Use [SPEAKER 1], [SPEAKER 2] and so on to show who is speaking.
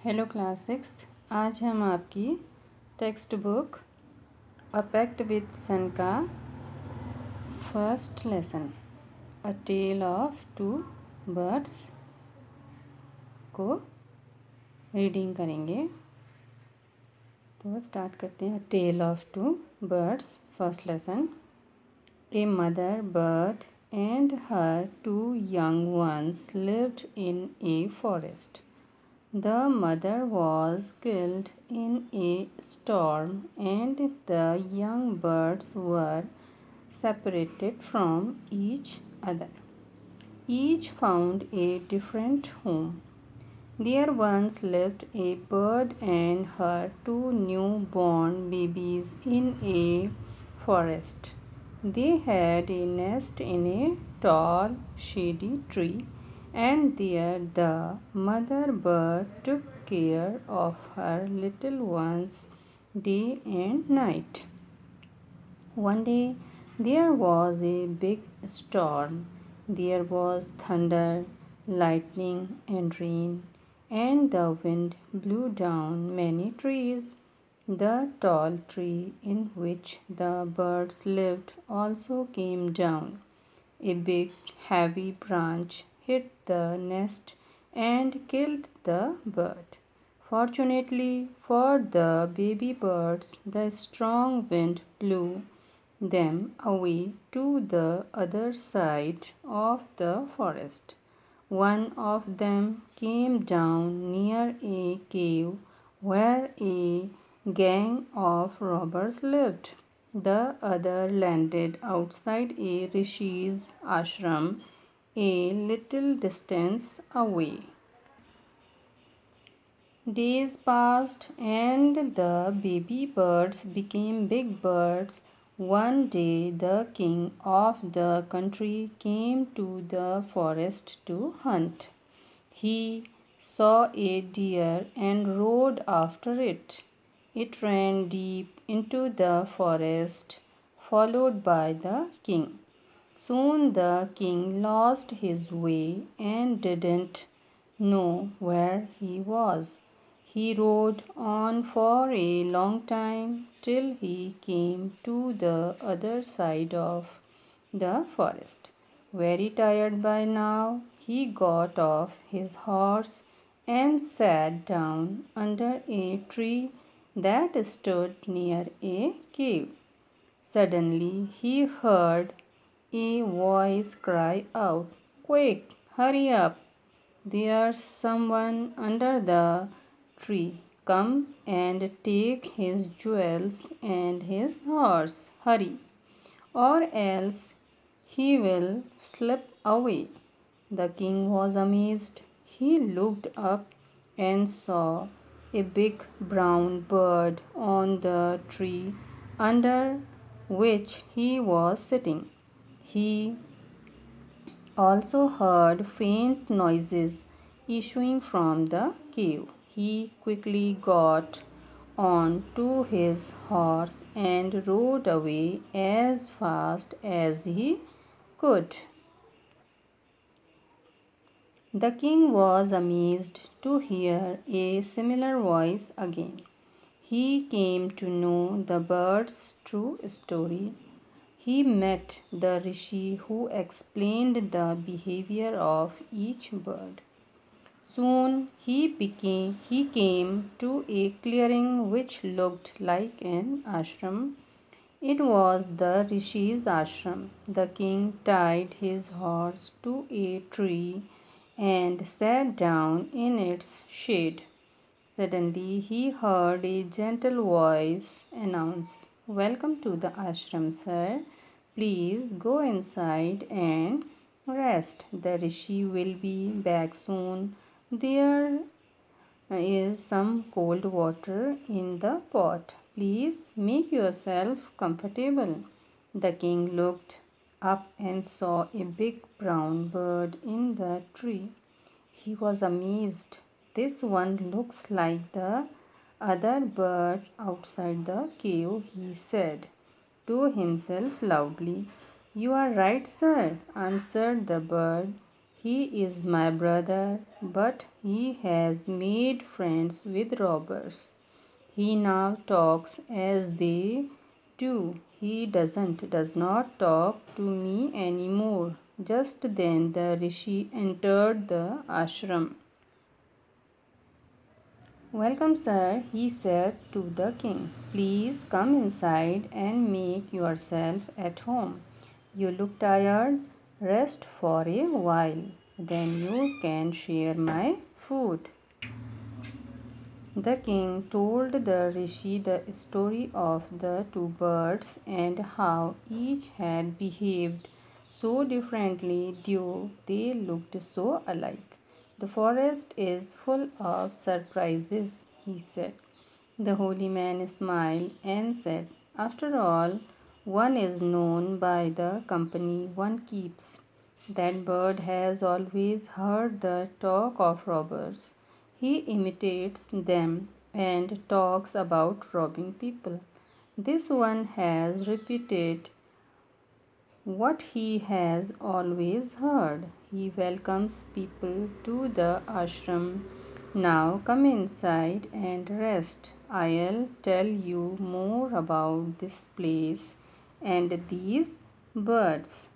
[SPEAKER 1] Hello class sixth. आज हम आपकी text book a pact with sun का first lesson a tale of two birds को reading करेंगे। तो स्टार्ट करते हैं। Tale of two birds first lesson. A mother bird and her two young ones lived in a forest. The mother was killed in a storm, and the young birds were separated from each other. Each found a different home. There once lived a bird and her two newborn babies in a forest. They had a nest in a tall, shady tree, and there the mother bird took care of her little ones day and night. One day there was a big storm. There was thunder, lightning, and rain, and the wind blew down many trees. The tall tree in which the birds lived also came down. A big, heavy branch hit the nest and killed the bird. Fortunately for the baby birds, the strong wind blew them away to the other side of the forest. One of them came down near a cave where a gang of robbers lived. The other landed outside a rishi's ashram a little distance away. Days passed and the baby birds became big birds. One day the king of the country came to the forest to hunt. He saw a deer and rode after it. It ran deep into the forest, followed by the king. Soon the king lost his way and didn't know where he was. He rode on for a long time till he came to the other side of the forest. Very tired by now, he got off his horse and sat down under a tree that stood near a cave. Suddenly he heard a voice cry out, "Quick, hurry up! There's someone under the tree. Come and take his jewels and his horse. Hurry, or else he will slip away." The king was amazed. He looked up and saw a big brown bird on the tree under which he was sitting. He also heard faint noises issuing from the cave. He quickly got on to his horse and rode away as fast as he could. The king was amazed to hear a similar voice again. He came to know the bird's true story. He met the rishi who explained the behavior of each bird. Soon he came to a clearing which looked like an ashram. It was the rishi's ashram. The king tied his horse to a tree and sat down in its shade. Suddenly he heard a gentle voice announce, "Welcome to the ashram, sir. Please go inside and rest. The rishi will be back soon. There is some cold water in the pot. Please make yourself comfortable." The king looked up and saw a big brown bird in the tree. He was amazed. "This one looks like the other bird outside the cave," he said to himself loudly. "You are right, sir," answered the bird. He is my brother, but he has made friends with robbers. He now talks as they do. He does not talk to me anymore. Just then the rishi entered the ashram. Welcome, sir, he said to the king. Please come inside and make yourself at home. You look tired. Rest for a while. Then you can share my food. The king told the rishi the story of the two birds and how each had behaved so differently though they looked so alike. The forest is full of surprises, he said. The holy man smiled and said, After all, one is known by the company one keeps. That bird has always heard the talk of robbers. He imitates them and talks about robbing people. This one has repeated what he has always heard. He welcomes people to the ashram. Now come inside and rest. I'll tell you more about this place and these birds.